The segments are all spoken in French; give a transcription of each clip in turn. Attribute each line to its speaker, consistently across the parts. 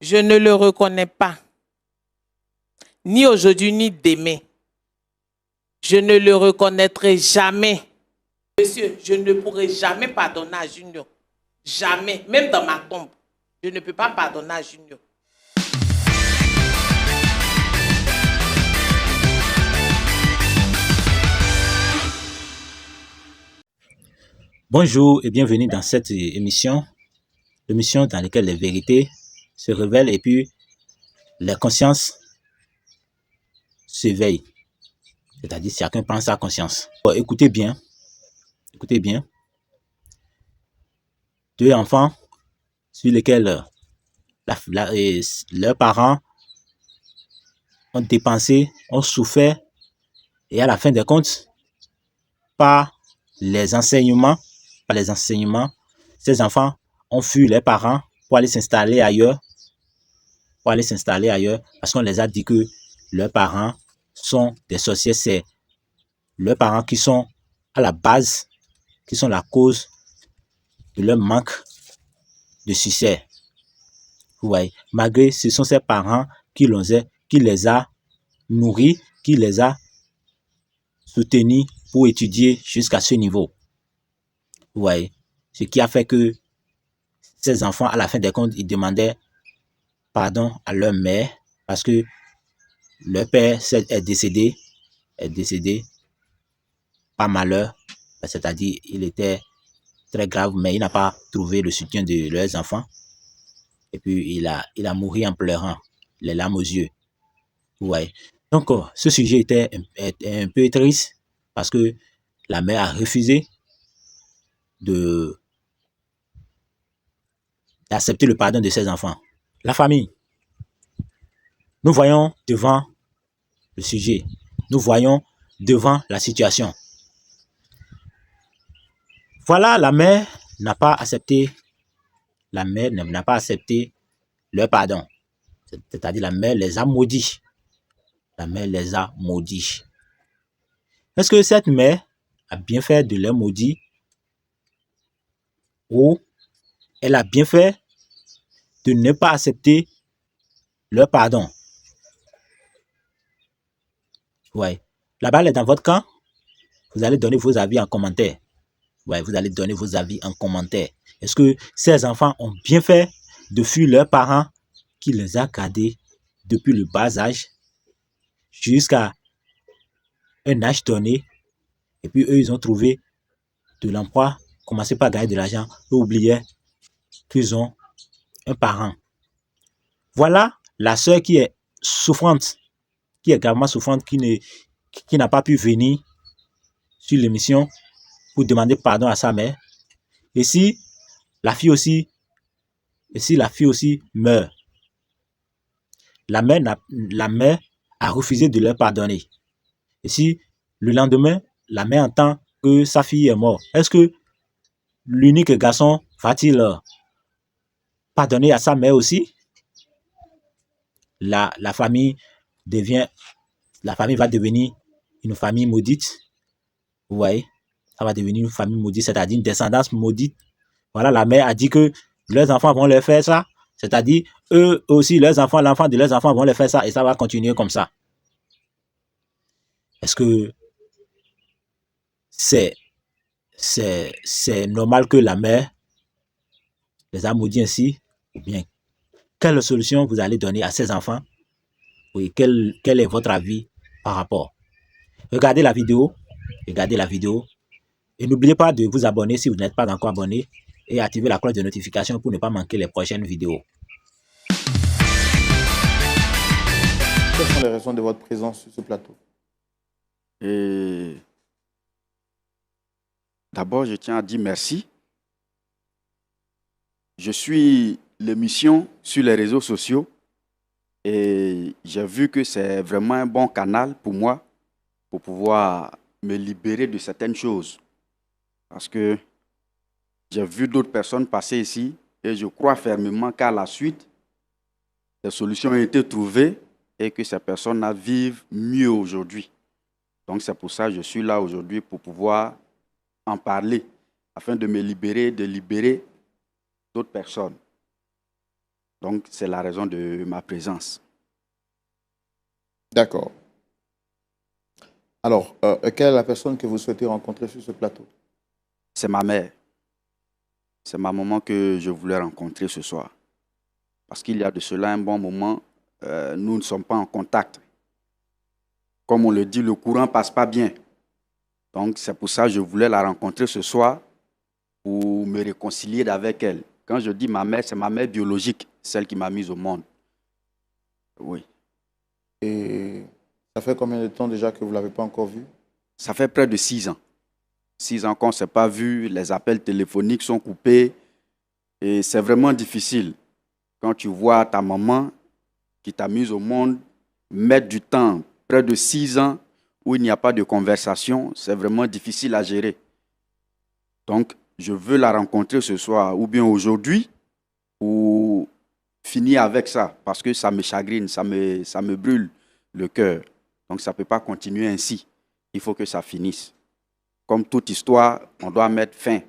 Speaker 1: Je ne le reconnais pas. Ni aujourd'hui, ni demain. Je ne le reconnaîtrai jamais. Monsieur, je ne pourrai jamais pardonner à Junior. Jamais. Même dans ma tombe. Je ne peux pas pardonner à Junior.
Speaker 2: Bonjour et bienvenue dans cette émission dans laquelle les vérités se révèlent et puis les consciences s'éveillent. C'est-à-dire chacun prend sa conscience. Bon, écoutez bien. Deux enfants sur lesquels leurs parents ont dépensé, ont souffert et à la fin des comptes, par les enseignements, ces enfants ont fui leurs parents pour aller s'installer ailleurs, parce qu'on les a dit que leurs parents sont des sorciers. C'est leurs parents qui sont à la base, qui sont la cause de leur manque de succès. Vous voyez, malgré ce sont ces parents qui les a nourris, qui les a soutenus pour étudier jusqu'à ce niveau. Vous voyez, ce qui a fait que ces enfants, à la fin des comptes, ils demandaient pardon à leur mère parce que leur père est décédé par malheur, c'est-à-dire il était très grave, mais il n'a pas trouvé le soutien de leurs enfants. Et puis il a mouru en pleurant, les larmes aux yeux. Vous voyez. Donc ce sujet était un peu triste parce que la mère a refusé d'accepter le pardon de ses enfants. La famille. Nous voyons devant le sujet, nous voyons devant la situation. Voilà, la mère n'a pas accepté leur pardon. C'est-à-dire la mère les a maudits. Est-ce que cette mère a bien fait de les maudire ou elle a bien fait de ne pas accepter leur pardon? Ouais. La balle est dans votre camp. Vous allez donner vos avis en commentaire. Ouais, vous allez donner vos avis en commentaire. Est-ce que ces enfants ont bien fait de fuir leurs parents qui les a gardés depuis le bas âge jusqu'à un âge donné, et puis eux, ils ont trouvé de l'emploi, commencé par gagner de l'argent, et oubliaient qu'ils ont un parent. Voilà la sœur qui est souffrante, qui est gravement souffrante, qui n'a pas pu venir sur l'émission pour demander pardon à sa mère. Et si la fille aussi meurt, la mère a refusé de leur pardonner. Et si le lendemain, la mère entend que sa fille est morte, est-ce que l'unique garçon va-t-il pardonner à sa mère aussi? La famille va devenir une famille maudite. Vous voyez, ça va devenir une famille maudite, c'est-à-dire une descendance maudite. Voilà, la mère a dit que leurs enfants vont leur faire ça, c'est-à-dire eux aussi, l'enfant de leurs enfants vont leur faire ça, et ça va continuer comme ça. Est-ce que c'est normal que la mère les a maudits ainsi? Ou bien, quelle solution vous allez donner à ces enfants? Oui, quel est votre avis par rapport? Regardez la vidéo et n'oubliez pas de vous abonner si vous n'êtes pas encore abonné et activer la cloche de notification pour ne pas manquer les prochaines vidéos.
Speaker 3: Quelles sont les raisons de votre présence sur ce plateau?
Speaker 4: D'abord, je tiens à dire merci. Je suis l'émission sur les réseaux sociaux et j'ai vu que c'est vraiment un bon canal pour moi pour pouvoir me libérer de certaines choses. Parce que j'ai vu d'autres personnes passer ici et je crois fermement qu'à la suite, des solutions ont été trouvées et que ces personnes-là vivent mieux aujourd'hui. Donc c'est pour ça que je suis là aujourd'hui pour pouvoir en parler, afin de me libérer, de libérer d'autres personnes. Donc, c'est la raison de ma présence.
Speaker 3: D'accord. Alors, quelle est la personne que vous souhaitez rencontrer sur ce plateau?
Speaker 4: C'est ma mère. C'est ma maman que je voulais rencontrer ce soir. Parce qu'il y a de cela un bon moment, nous ne sommes pas en contact. Comme on le dit, le courant ne passe pas bien. Donc, c'est pour ça que je voulais la rencontrer ce soir pour me réconcilier avec elle. Quand je dis ma mère, c'est ma mère biologique, celle qui m'a mise au monde. Oui.
Speaker 3: Et ça fait combien de temps déjà que vous ne l'avez pas encore vue?
Speaker 4: Ça fait près de 6 ans. 6 ans qu'on ne s'est pas vu, les appels téléphoniques sont coupés. Et c'est vraiment difficile. Quand tu vois ta maman qui t'a mise au monde, mettre du temps, près de 6 ans, où il n'y a pas de conversation, c'est vraiment difficile à gérer. Donc, je veux la rencontrer ce soir ou bien aujourd'hui pour finir avec ça, parce que ça me chagrine, ça me brûle le cœur. Donc, ça ne peut pas continuer ainsi. Il faut que ça finisse. Comme toute histoire, on doit mettre fin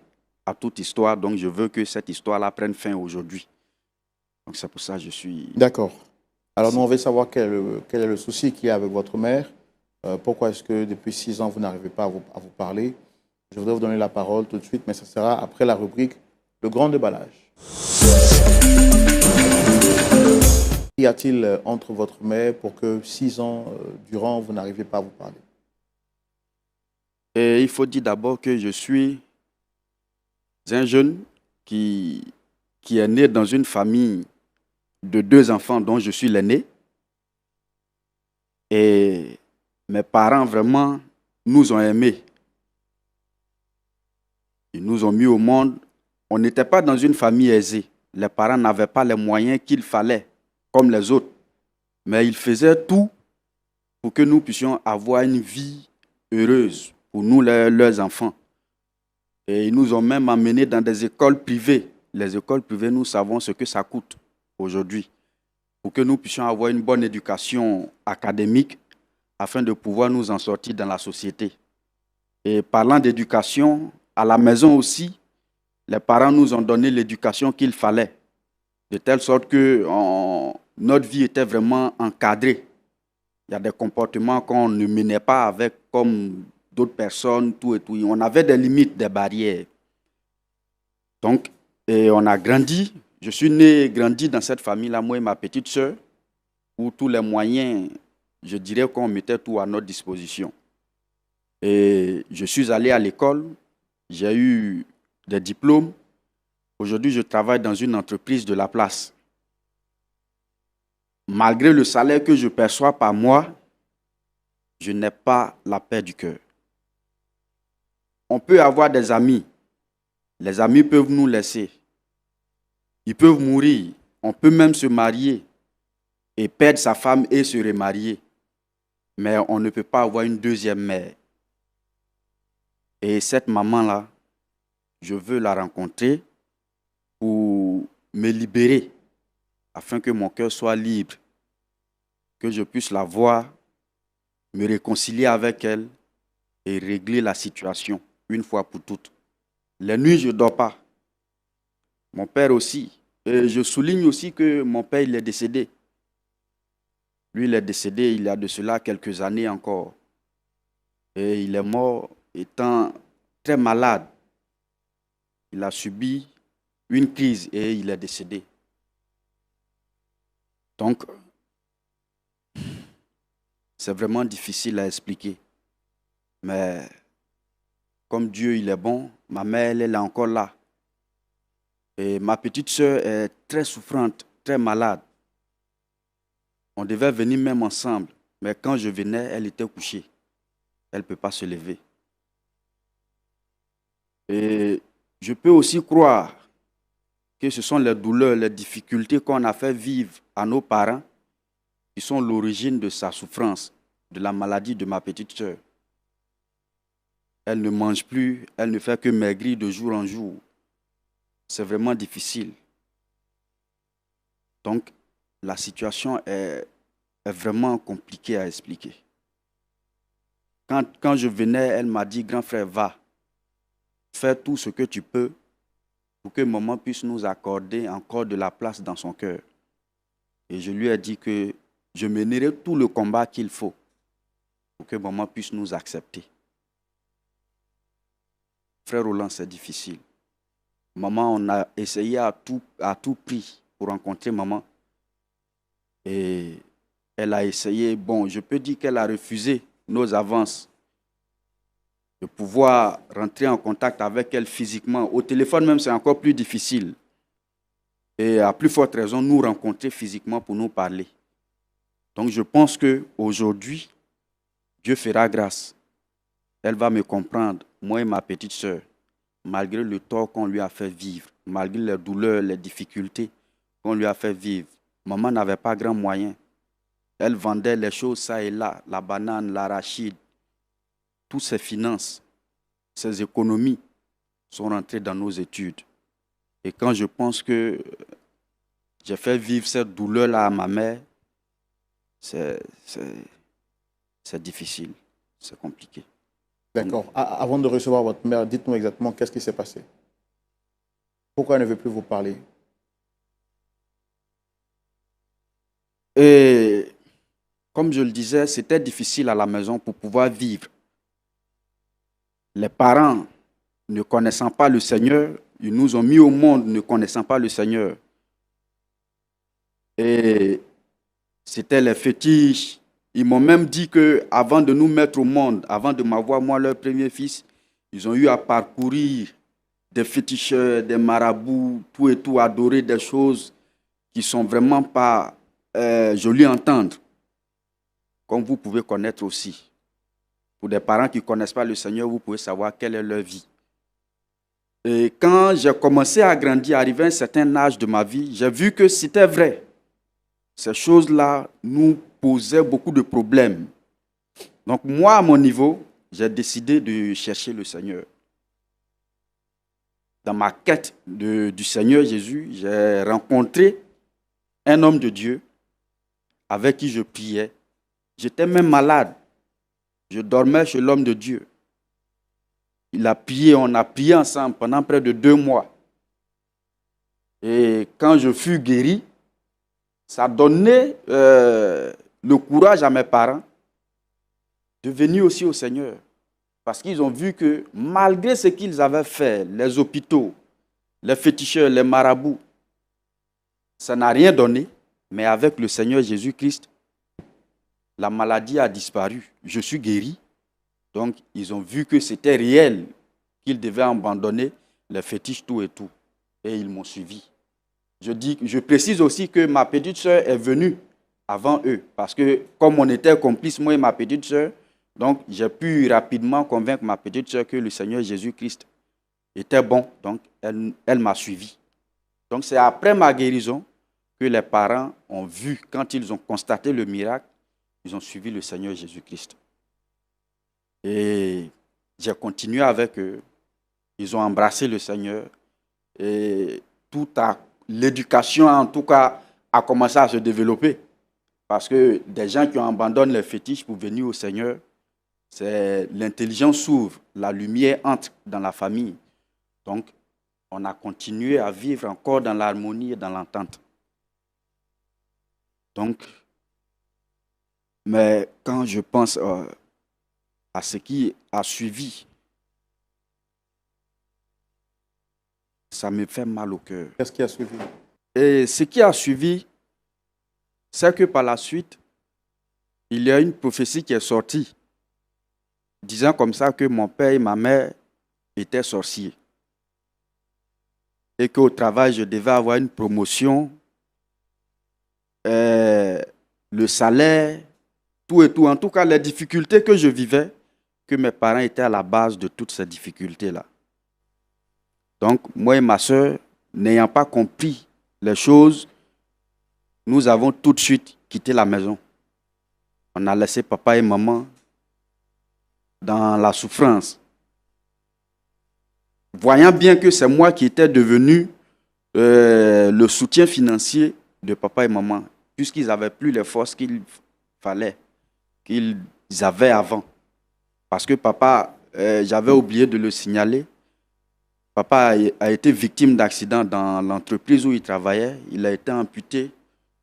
Speaker 4: à toute histoire. Donc, je veux que cette histoire-là prenne fin aujourd'hui. Donc, c'est pour ça que je suis...
Speaker 3: D'accord. Alors, nous, on veut savoir quel est le souci qu'il y a avec votre mère. Pourquoi est-ce que depuis 6 ans, vous n'arrivez pas à vous parler? Je voudrais vous donner la parole tout de suite, mais ça sera après la rubrique « Le grand déballage ». Qu'y a-t-il entre votre mère pour que 6 ans durant, vous n'arrivez pas à vous parler?
Speaker 4: Et il faut dire d'abord que je suis un jeune qui est né dans une famille de 2 enfants dont je suis l'aîné. Et mes parents vraiment nous ont aimés. Ils nous ont mis au monde. On n'était pas dans une famille aisée. Les parents n'avaient pas les moyens qu'il fallait, comme les autres. Mais ils faisaient tout pour que nous puissions avoir une vie heureuse pour nous, leurs enfants. Et ils nous ont même emmenés dans des écoles privées. Les écoles privées, nous savons ce que ça coûte aujourd'hui, pour que nous puissions avoir une bonne éducation académique afin de pouvoir nous en sortir dans la société. Et parlant d'éducation, à la maison aussi, les parents nous ont donné l'éducation qu'il fallait, de telle sorte que notre vie était vraiment encadrée. Il y a des comportements qu'on ne menait pas avec comme d'autres personnes, tout et tout. On avait des limites, des barrières. Donc, et on a grandi. Je suis né et grandi dans cette famille-là, moi et ma petite sœur, où tous les moyens, je dirais qu'on mettait tout à notre disposition. Et je suis allé à l'école, j'ai eu des diplômes. Aujourd'hui, je travaille dans une entreprise de la place. Malgré le salaire que je perçois par mois, je n'ai pas la paix du cœur. On peut avoir des amis. Les amis peuvent nous laisser. Ils peuvent mourir. On peut même se marier et perdre sa femme et se remarier. Mais on ne peut pas avoir une deuxième mère. Et cette maman-là, je veux la rencontrer pour me libérer, afin que mon cœur soit libre, que je puisse la voir, me réconcilier avec elle et régler la situation une fois pour toutes. Les nuits, je ne dors pas. Mon père aussi. Et je souligne aussi que mon père, il est décédé. Lui, il est décédé il y a de cela quelques années encore. Et il est mort étant très malade. Il a subi une crise et il est décédé. Donc, c'est vraiment difficile à expliquer. Mais comme Dieu, il est bon, ma mère, elle est encore là. Et ma petite sœur est très souffrante, très malade. On devait venir même ensemble. Mais quand je venais, elle était couchée. Elle ne peut pas se lever. Et je peux aussi croire que ce sont les douleurs, les difficultés qu'on a fait vivre à nos parents qui sont l'origine de sa souffrance, de la maladie de ma petite sœur. Elle ne mange plus, elle ne fait que maigrir de jour en jour. C'est vraiment difficile. Donc, la situation est vraiment compliquée à expliquer. Quand je venais, elle m'a dit, grand frère, va, fais tout ce que tu peux pour que maman puisse nous accorder encore de la place dans son cœur. Et je lui ai dit que je mènerai tout le combat qu'il faut pour que maman puisse nous accepter. Frère Roland, c'est difficile. Maman, on a essayé à tout prix pour rencontrer maman. Et elle a essayé, bon, je peux dire qu'elle a refusé nos avances, de pouvoir rentrer en contact avec elle physiquement. Au téléphone même, c'est encore plus difficile. Et à plus forte raison, nous rencontrer physiquement pour nous parler. Donc je pense qu'aujourd'hui, Dieu fera grâce. Elle va me comprendre, moi et ma petite sœur, malgré le tort qu'on lui a fait vivre, malgré les douleurs, les difficultés qu'on lui a fait vivre. Maman n'avait pas grand moyen. Elle vendait les choses ça et là, la banane, l'arachide. Toutes ses finances, ses économies sont rentrées dans nos études. Et quand je pense que j'ai fait vivre cette douleur-là à ma mère, c'est difficile, c'est compliqué.
Speaker 3: D'accord. Avant de recevoir votre mère, dites-nous exactement qu'est-ce qui s'est passé. Pourquoi elle ne veut plus vous parler?
Speaker 4: Et comme je le disais, c'était difficile à la maison pour pouvoir vivre. Les parents, ne connaissant pas le Seigneur, ils nous ont mis au monde ne connaissant pas le Seigneur. Et c'était les fétiches. Ils m'ont même dit qu'avant de nous mettre au monde, avant de m'avoir moi leur premier fils, ils ont eu à parcourir des féticheurs, des marabouts, tout et tout, adorer des choses qui ne sont vraiment pas jolies à entendre. Comme vous pouvez connaître aussi. Pour des parents qui ne connaissent pas le Seigneur, vous pouvez savoir quelle est leur vie. Et quand j'ai commencé à grandir, arrivé à un certain âge de ma vie, j'ai vu que c'était vrai. Ces choses-là nous posaient beaucoup de problèmes. Donc moi, à mon niveau, j'ai décidé de chercher le Seigneur. Dans ma quête du Seigneur Jésus, j'ai rencontré un homme de Dieu avec qui je priais. J'étais même malade. Je dormais chez l'homme de Dieu. Il a prié, on a prié ensemble pendant près de 2 mois. Et quand je fus guéri, ça donnait le courage à mes parents de venir aussi au Seigneur. Parce qu'ils ont vu que malgré ce qu'ils avaient fait, les hôpitaux, les féticheurs, les marabouts, ça n'a rien donné. Mais avec le Seigneur Jésus-Christ, la maladie a disparu. Je suis guéri. Donc, ils ont vu que c'était réel, qu'ils devaient abandonner les fétiches, tout et tout. Et ils m'ont suivi. Je précise aussi que ma petite sœur est venue avant eux. Parce que comme on était complices, moi et ma petite sœur, donc j'ai pu rapidement convaincre ma petite sœur que le Seigneur Jésus-Christ était bon. Donc, elle m'a suivi. Donc, c'est après ma guérison que les parents ont vu, quand ils ont constaté le miracle, ils ont suivi le Seigneur Jésus-Christ. Et j'ai continué avec eux. Ils ont embrassé le Seigneur. Et l'éducation, en tout cas, a commencé à se développer. Parce que des gens qui abandonnent les fétiches pour venir au Seigneur, c'est l'intelligence s'ouvre, la lumière entre dans la famille. Donc, on a continué à vivre encore dans l'harmonie et dans l'entente. Donc, mais quand je pense à ce qui a suivi, ça me fait mal au cœur.
Speaker 3: Qu'est-ce qui a suivi?
Speaker 4: Et ce qui a suivi, c'est que par la suite, il y a une prophétie qui est sortie, disant comme ça que mon père et ma mère étaient sorciers. Et qu'au travail, je devais avoir une promotion, le salaire, tout et tout. En tout cas, les difficultés que je vivais, que mes parents étaient à la base de toutes ces difficultés-là. Donc, moi et ma soeur, n'ayant pas compris les choses, nous avons tout de suite quitté la maison. On a laissé papa et maman dans la souffrance. Voyant bien que c'est moi qui étais devenu le soutien financier de papa et maman, puisqu'ils n'avaient plus les forces qu'il fallait, qu'ils avaient avant. Parce que papa, j'avais oublié de le signaler, papa a été victime d'accident dans l'entreprise où il travaillait. Il a été amputé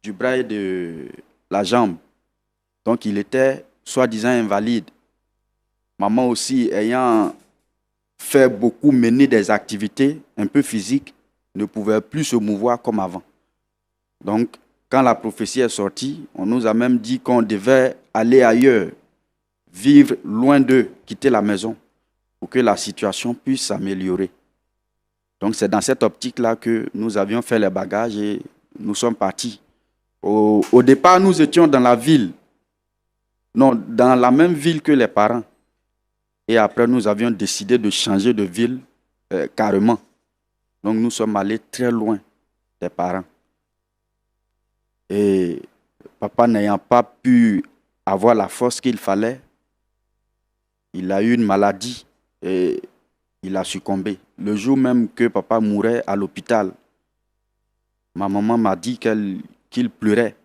Speaker 4: du bras et de la jambe. Donc, il était soi-disant invalide. Maman aussi, ayant fait beaucoup, mener des activités un peu physiques, ne pouvait plus se mouvoir comme avant. Donc, quand la prophétie est sortie, on nous a même dit qu'on devait aller ailleurs, vivre loin d'eux, quitter la maison, pour que la situation puisse s'améliorer. Donc, c'est dans cette optique-là que nous avions fait les bagages et nous sommes partis. Au départ, nous étions dans la ville, non, dans la même ville que les parents. Et après, nous avions décidé de changer de ville carrément. Donc, nous sommes allés très loin des parents. Et papa n'ayant pas pu avoir la force qu'il fallait, il a eu une maladie et il a succombé. Le jour même que papa mourait à l'hôpital, ma maman m'a dit qu'il pleurait.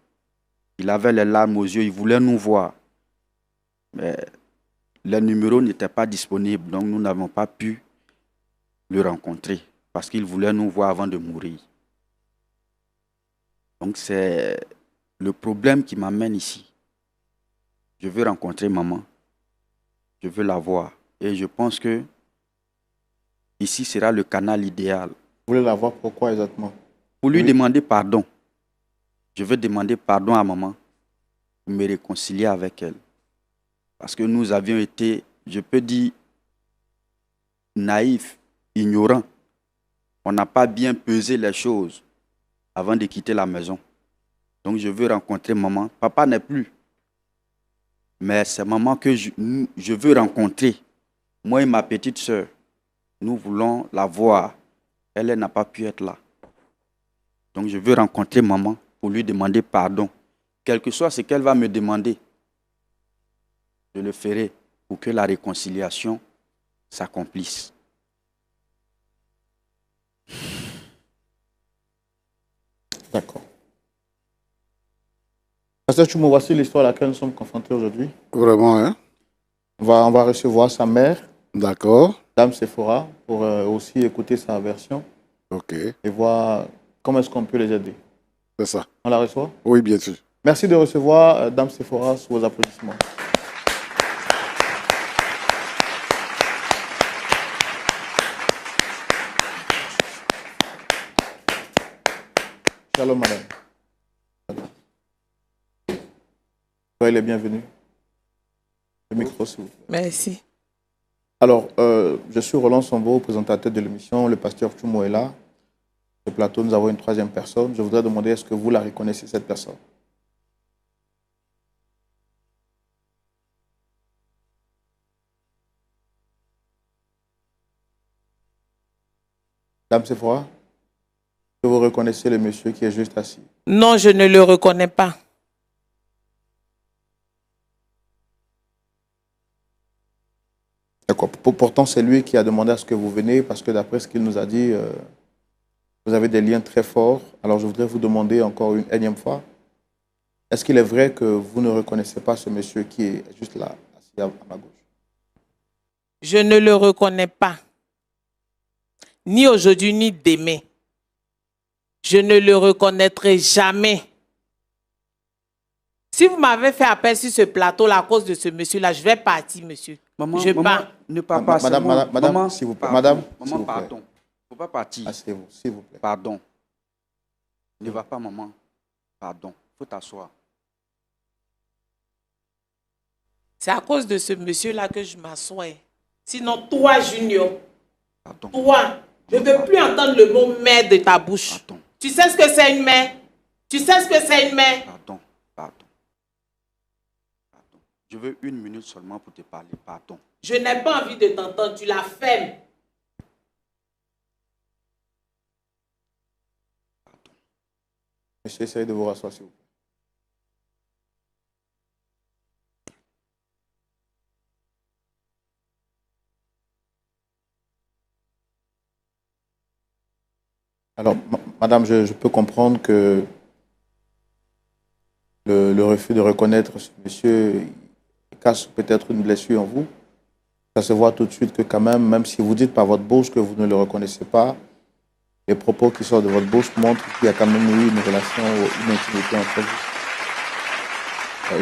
Speaker 4: Il avait les larmes aux yeux, il voulait nous voir. Mais les numéros n'étaient pas disponibles, donc nous n'avons pas pu le rencontrer parce qu'il voulait nous voir avant de mourir. Donc c'est le problème qui m'amène ici. Je veux rencontrer maman, je veux la voir et je pense que ici sera le canal idéal.
Speaker 3: Vous voulez la voir pourquoi exactement?
Speaker 4: Pour lui demander pardon. Je veux demander pardon à maman pour me réconcilier avec elle. Parce que nous avions été, je peux dire, naïfs, ignorants. On n'a pas bien pesé les choses avant de quitter la maison. Donc je veux rencontrer maman. Papa n'est plus. Mais c'est maman que je veux rencontrer. Moi et ma petite sœur, nous voulons la voir. Elle n'a pas pu être là. Donc je veux rencontrer maman pour lui demander pardon. Quel que soit ce qu'elle va me demander, je le ferai pour que la réconciliation s'accomplisse.
Speaker 3: D'accord. Pasteur Tchoumo, voici l'histoire à laquelle nous sommes confrontés aujourd'hui.
Speaker 5: Vraiment, hein?
Speaker 3: On va recevoir sa mère,
Speaker 5: D'accord.
Speaker 3: Dame Sephora, pour aussi écouter sa version
Speaker 5: Ok.
Speaker 3: et voir comment est-ce qu'on peut les aider.
Speaker 5: C'est ça.
Speaker 3: On la reçoit?
Speaker 5: Oui, bien sûr.
Speaker 3: Merci de recevoir Dame Sephora sous vos applaudissements. Shalom, madame. Soyez les bienvenus. Le micro, s'il vous plaît.
Speaker 1: Merci.
Speaker 3: Alors, je suis Roland Sombo, présentateur de l'émission. Le pasteur Tchoumo est là. Sur le plateau, nous avons une troisième personne. Je voudrais demander, est-ce que vous la reconnaissez, cette personne? Dame Sephora, est-ce que vous reconnaissez le monsieur qui est juste assis?
Speaker 1: Non, je ne le reconnais pas.
Speaker 3: D'accord. Pourtant, c'est lui qui a demandé à ce que vous veniez, parce que d'après ce qu'il nous a dit, vous avez des liens très forts. Alors, je voudrais vous demander encore une énième fois, est-ce qu'il est vrai que vous ne reconnaissez pas ce monsieur qui est juste là, assis à ma gauche?
Speaker 1: Je ne le reconnais pas. Ni aujourd'hui, ni demain. Je ne le reconnaîtrai jamais. Si vous m'avez fait appel sur ce plateau-là à cause de ce monsieur-là, je vais partir, monsieur.
Speaker 4: Maman,
Speaker 1: Je
Speaker 4: maman,
Speaker 1: pars.
Speaker 4: ne pars pas.
Speaker 3: Madame,
Speaker 4: c'est bon.
Speaker 3: madame,
Speaker 4: Maman,
Speaker 3: s'il vous plaît.
Speaker 4: pardon.
Speaker 3: Madame, s'il
Speaker 4: Maman,
Speaker 3: vous plaît.
Speaker 4: pardon. Il ne faut pas partir.
Speaker 3: Asseyez-vous, s'il vous plaît.
Speaker 4: Pardon. Ne va pas, maman. Pardon. Il faut t'asseoir.
Speaker 1: C'est à cause de ce monsieur-là que je m'assois. Sinon, toi, Junior,
Speaker 4: Pardon.
Speaker 1: toi, je ne veux plus entendre le mot mère de ta bouche.
Speaker 4: Pardon.
Speaker 1: Tu sais ce que c'est une mère? Tu sais ce que c'est une mère?
Speaker 4: Pardon. Pardon. Pardon. Je veux 1 minute seulement pour te parler. Pardon.
Speaker 1: Je n'ai pas envie de t'entendre, tu la fermes.
Speaker 3: Monsieur, essayez de vous rasseoir, s'il vous plaît. Alors, madame, je peux comprendre que le refus de reconnaître ce monsieur cache peut-être une blessure en vous. Ça se voit tout de suite que quand même si vous dites par votre bouche que vous ne le reconnaissez pas, les propos qui sortent de votre bouche montrent qu'il y a quand même eu une relation, une intimité entre vous.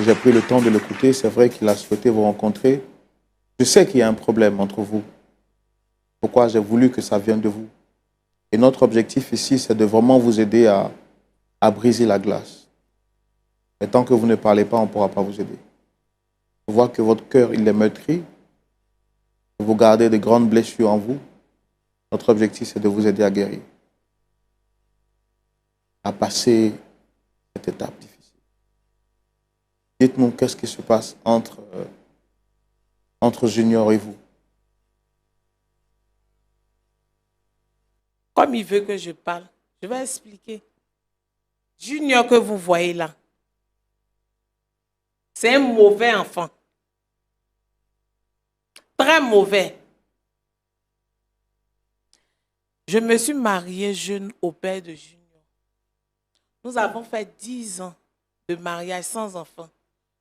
Speaker 3: J'ai pris le temps de l'écouter. C'est vrai qu'il a souhaité vous rencontrer. Je sais qu'il y a un problème entre vous. Pourquoi j'ai voulu que ça vienne de vous. Et notre objectif ici, c'est de vraiment vous aider à briser la glace. Et tant que vous ne parlez pas, on ne pourra pas vous aider. Je vois que votre cœur, il est meurtri. Vous gardez de grandes blessures en vous. Notre objectif, c'est de vous aider à guérir. À passer cette étape difficile. Dites-nous, qu'est-ce qui se passe entre Junior et vous?
Speaker 1: Comme il veut que je parle, je vais expliquer. Junior que vous voyez là, c'est un mauvais enfant. Très mauvais. Je me suis mariée jeune au père de Junior. Nous avons fait 10 ans de mariage sans enfant.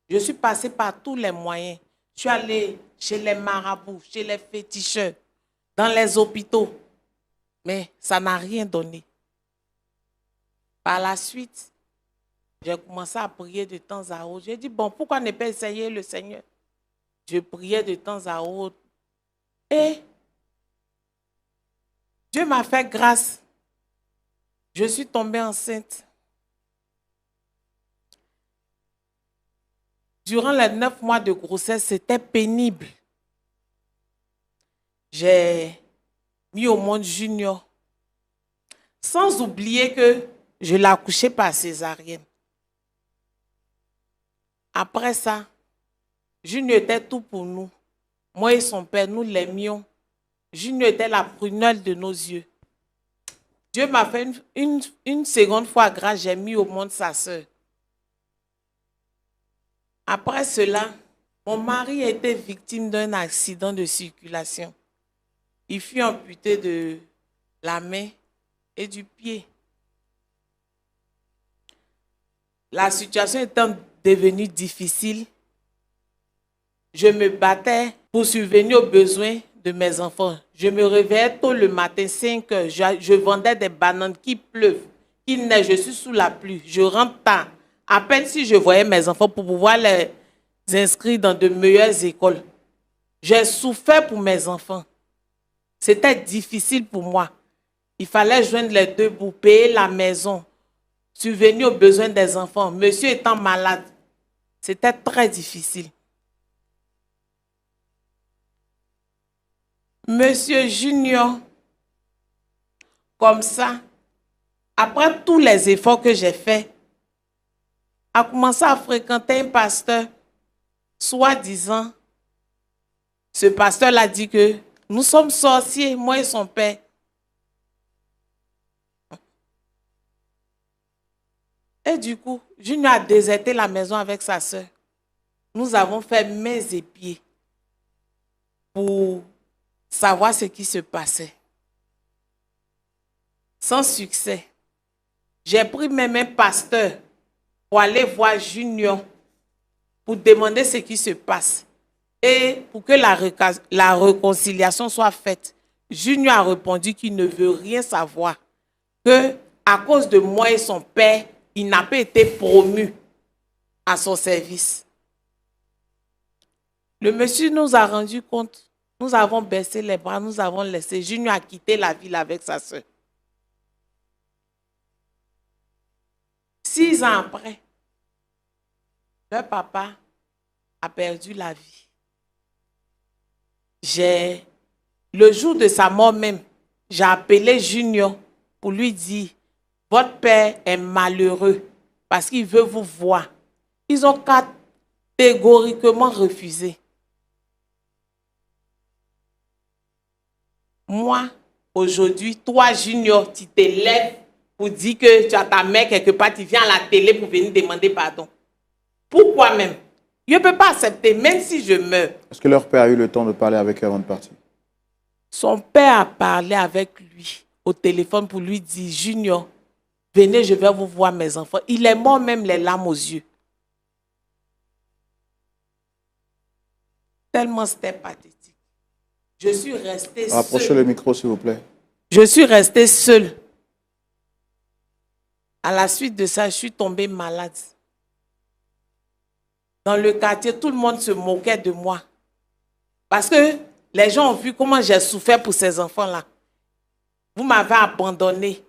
Speaker 1: Je suis passée par tous les moyens. Je suis allée chez les marabouts, chez les féticheurs, dans les hôpitaux. Mais ça n'a rien donné. Par la suite, j'ai commencé à prier de temps à autre. J'ai dit, bon, pourquoi ne pas essayer le Seigneur? Je priais de temps à autre. Et Dieu m'a fait grâce. Je suis tombée enceinte. Durant les 9 mois de grossesse, c'était pénible. J'ai mis au monde Junior. Sans oublier que je l'ai accouché par césarienne. Après ça, Junior était tout pour nous. Moi et son père, nous l'aimions. Junior était la prunelle de nos yeux. Dieu m'a fait une seconde fois grâce, j'ai mis au monde sa sœur. Après cela, mon mari a été victime d'un accident de circulation. Il fut amputé de la main et du pied. La situation étant devenue difficile, je me battais pour subvenir aux besoins de mes enfants. Je me réveillais tôt le matin, 5 heures. Je vendais des bananes qui pleuvent, qui neigent. Je suis sous la pluie. Je rentre tard. À peine si je voyais mes enfants pour pouvoir les inscrire dans de meilleures écoles. J'ai souffert pour mes enfants. C'était difficile pour moi. Il fallait joindre les deux bouts, payer la maison, subvenir aux besoins des enfants. Monsieur étant malade, c'était très difficile. Monsieur Junior, comme ça, après tous les efforts que j'ai faits, a commencé à fréquenter un pasteur, soi-disant. Ce pasteur l'a dit que nous sommes sorciers, moi et son père. Et du coup, Junior a déserté la maison avec sa soeur. Nous avons fait mains et pieds pour savoir ce qui se passait. Sans succès. J'ai pris même un pasteur pour aller voir Junior pour demander ce qui se passe et pour que la réconciliation soit faite. Junior a répondu qu'il ne veut rien savoir, que à cause de moi et son père, il n'a pas été promu à son service. Le monsieur nous a rendu compte. Nous avons baissé les bras, nous avons laissé. Junior a quitté la ville avec sa soeur. 6 ans après, leur papa a perdu la vie. Le jour de sa mort même, j'ai appelé Junior pour lui dire, votre père est malheureux parce qu'il veut vous voir. Ils ont catégoriquement refusé. Moi, aujourd'hui, toi, Junior, tu te lèves pour dire que tu as ta mère quelque part, tu viens à la télé pour venir demander pardon. Pourquoi même? Je ne peux pas accepter, même si je meurs.
Speaker 3: Est-ce que leur père a eu le temps de parler avec eux avant de partir?
Speaker 1: Son père a parlé avec lui au téléphone pour lui dire, Junior, venez, je vais vous voir mes enfants. Il est mort même les larmes aux yeux. Tellement c'était pathétique. Je suis restée seule.
Speaker 3: Rapprochez le micro, s'il vous plaît.
Speaker 1: Je suis restée seule À la suite de ça, je suis tombée malade. Dans le quartier, tout le monde se moquait de moi. Parce que les gens ont vu comment j'ai souffert pour ces enfants-là. Vous m'avez abandonné.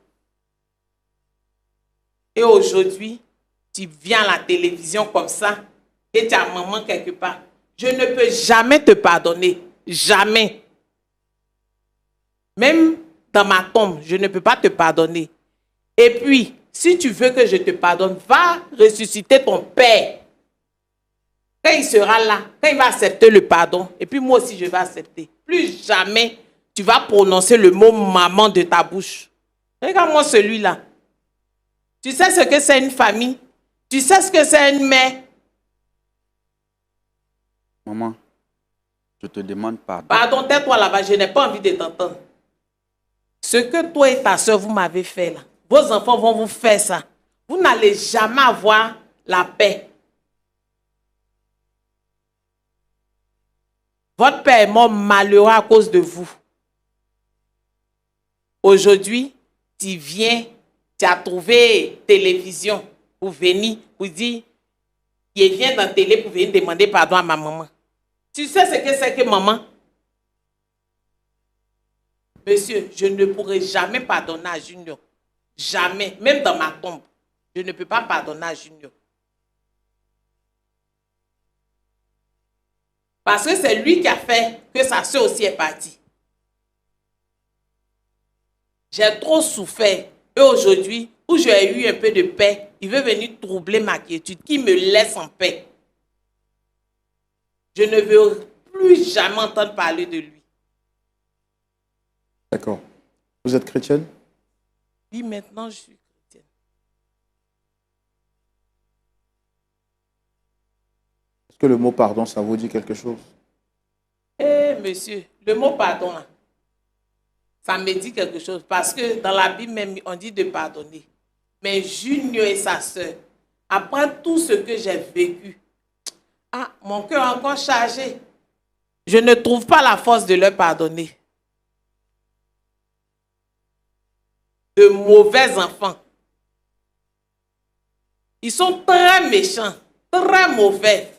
Speaker 1: Et aujourd'hui, tu viens à la télévision comme ça et tu as maman quelque part. Je ne peux jamais te pardonner. Jamais. Même dans ma tombe, je ne peux pas te pardonner. Et puis, si tu veux que je te pardonne, va ressusciter ton père. Quand il sera là, quand il va accepter le pardon, et puis moi aussi je vais accepter. Plus jamais tu vas prononcer le mot maman de ta bouche. Regarde-moi celui-là. Tu sais ce que c'est une famille? Tu sais ce que c'est une mère?
Speaker 4: Maman, je te demande pardon.
Speaker 1: Pardon, tais-toi là-bas, je n'ai pas envie de t'entendre. Ce que toi et ta soeur vous m'avez fait là, vos enfants vont vous faire ça. Vous n'allez jamais avoir la paix. Votre père est mort malheureux à cause de vous. Aujourd'hui, tu viens, tu as trouvé télévision pour venir, pour dire, il vient dans la télé pour venir demander pardon à ma maman. Tu sais ce que c'est que maman? Monsieur, je ne pourrai jamais pardonner à Junior. Jamais, même dans ma tombe. Je ne peux pas pardonner à Junior. Parce que c'est lui qui a fait que sa soeur aussi est partie. J'ai trop souffert. Et aujourd'hui, où j'ai eu un peu de paix, il veut venir troubler ma quiétude, qui me laisse en paix. Je ne veux plus jamais entendre parler de lui.
Speaker 3: D'accord. Vous êtes chrétienne?
Speaker 1: Oui, maintenant je suis chrétienne.
Speaker 3: Est-ce que le mot pardon, ça vous dit quelque chose?
Speaker 1: Eh, monsieur, le mot pardon, là, ça me dit quelque chose. Parce que dans la Bible même, on dit de pardonner. Mais Junior et sa soeur, après tout ce que j'ai vécu, ah, mon cœur est encore chargé. Je ne trouve pas la force de leur pardonner. De mauvais enfants. Ils sont très méchants, très mauvais.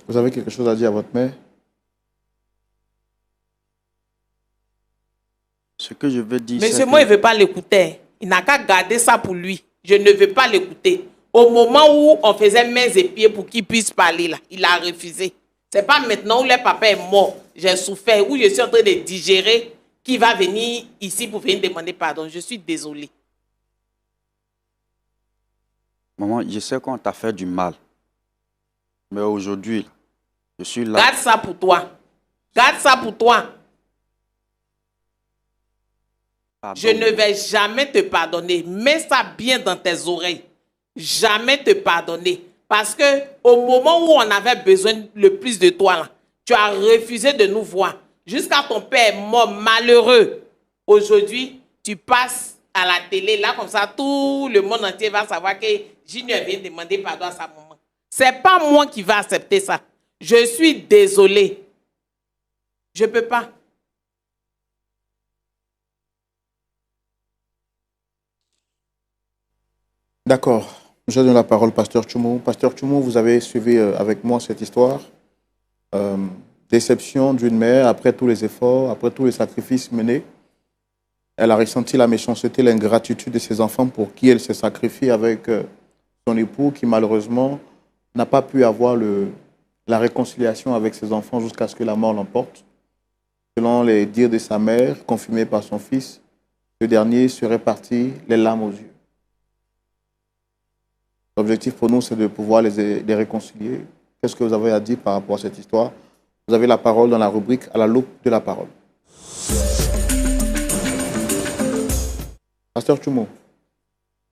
Speaker 3: Vous avez quelque chose à dire à votre mère?
Speaker 4: Ce que je veux dire,
Speaker 1: Monsieur, moi, il ne veut pas l'écouter. Il n'a qu'à garder ça pour lui. Je ne veux pas l'écouter. Au moment où on faisait mains et pieds pour qu'il puisse parler, là, il a refusé. Ce n'est pas maintenant où le papa est mort, j'ai souffert, où je suis en train de digérer, qui va venir ici pour venir demander pardon. Je suis désolée.
Speaker 4: Maman, je sais qu'on t'a fait du mal. Mais aujourd'hui, je suis là.
Speaker 1: Garde ça pour toi. Garde ça pour toi.
Speaker 4: Pardon.
Speaker 1: Je ne vais jamais te pardonner. Mets ça bien dans tes oreilles. Jamais te pardonner. Parce que au moment où on avait besoin le plus de toi, là, tu as refusé de nous voir. Jusqu'à ton père est mort malheureux. Aujourd'hui, tu passes à la télé, là, comme ça, tout le monde entier va savoir que Junior vient demander pardon à sa maman. C'est pas moi qui vais accepter ça. Je suis désolée. Je ne peux pas.
Speaker 3: D'accord. Je donne la parole au pasteur Tchoumou. Pasteur Tchoumou, vous avez suivi avec moi cette histoire. Déception d'une mère après tous les efforts, après tous les sacrifices menés. Elle a ressenti la méchanceté, l'ingratitude de ses enfants pour qui elle s'est sacrifiée avec son époux qui malheureusement n'a pas pu avoir la réconciliation avec ses enfants jusqu'à ce que la mort l'emporte. Selon les dires de sa mère, confirmés par son fils, ce dernier serait parti les larmes aux yeux. L'objectif pour nous, c'est de pouvoir les réconcilier. Qu'est-ce que vous avez à dire par rapport à cette histoire? Vous avez la parole dans la rubrique à la loupe de la parole. Pasteur Tchoumou.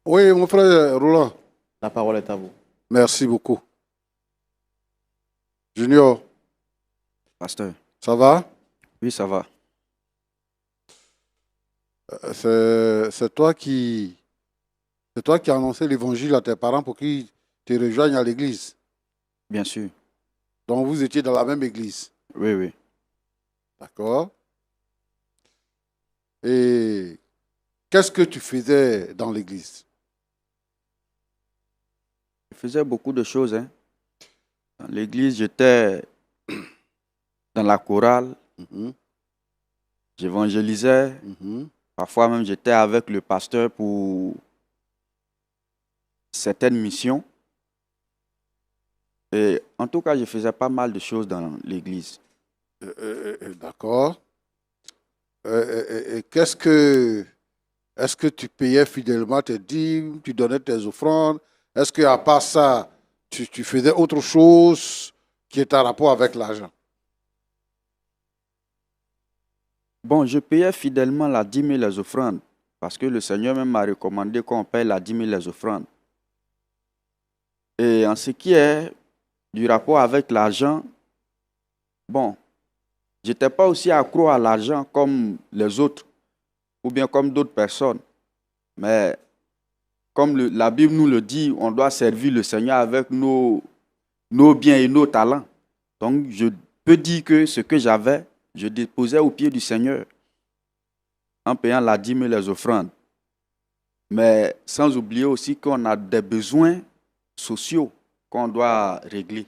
Speaker 5: Oui, mon frère Roland.
Speaker 3: La parole est à vous.
Speaker 5: Merci beaucoup. Junior,
Speaker 4: Pasteur.
Speaker 5: ça va?
Speaker 4: Oui, ça va.
Speaker 5: C'est toi qui as annoncé l'évangile à tes parents pour qu'ils te rejoignent à l'église.
Speaker 4: Bien sûr.
Speaker 5: Donc vous étiez dans la même église.
Speaker 4: Oui, oui.
Speaker 5: D'accord. Et qu'est-ce que tu faisais dans l'église?
Speaker 4: Je faisais beaucoup de choses. Hein. Dans l'église, j'étais dans la chorale,
Speaker 5: Mhm,
Speaker 4: j'évangélisais.
Speaker 5: mhm.
Speaker 4: Parfois même, j'étais avec le pasteur pour certaines missions. Et en tout cas, je faisais pas mal de choses dans l'église.
Speaker 5: D'accord. Et est-ce que tu payais fidèlement tes dîmes, tu donnais tes offrandes? Est-ce qu'à part ça, tu faisais autre chose qui est en rapport avec l'argent?
Speaker 4: Bon, je payais fidèlement la dîme et les offrandes. Parce que le Seigneur même m'a recommandé qu'on paye la dîme et les offrandes. Et en ce qui est du rapport avec l'argent, bon, je n'étais pas aussi accro à l'argent comme les autres, ou bien comme d'autres personnes. Mais comme la Bible nous le dit, on doit servir le Seigneur avec nos biens et nos talents. Donc, je peux dire que ce que j'avais, je déposais au pied du Seigneur en payant la dîme et les offrandes. Mais sans oublier aussi qu'on a des besoins sociaux qu'on doit régler.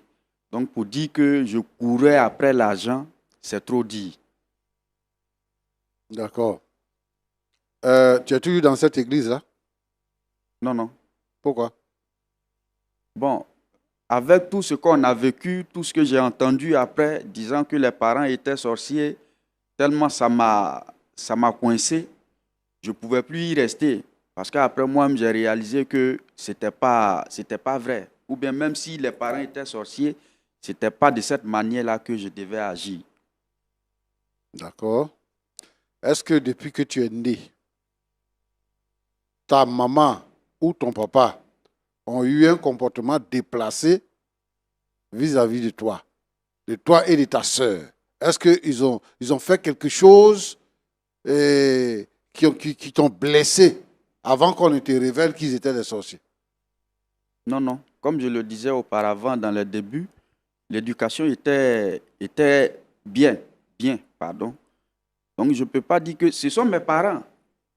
Speaker 4: Donc, pour dire que je courais après l'argent, c'est trop dit.
Speaker 5: D'accord. Tu es toujours dans cette église-là?
Speaker 4: Non, non.
Speaker 5: Pourquoi?
Speaker 4: Bon, avec tout ce qu'on a vécu, tout ce que j'ai entendu après, disant que les parents étaient sorciers, tellement ça m'a coincé, je ne pouvais plus y rester. Parce qu'après moi, j'ai réalisé que ce n'était pas vrai. Ou bien même si les parents étaient sorciers, ce n'était pas de cette manière-là que je devais agir.
Speaker 5: D'accord. Est-ce que depuis que tu es né, ta maman ou ton papa ont eu un comportement déplacé vis-à-vis de toi et de ta sœur? Est-ce qu'ils ont fait quelque chose qui t'ont blessé avant qu'on ne te révèle qu'ils étaient des sorciers?
Speaker 4: Non, non. Comme je le disais auparavant dans le début, l'éducation était bien, pardon. Donc, je ne peux pas dire que ce sont mes parents.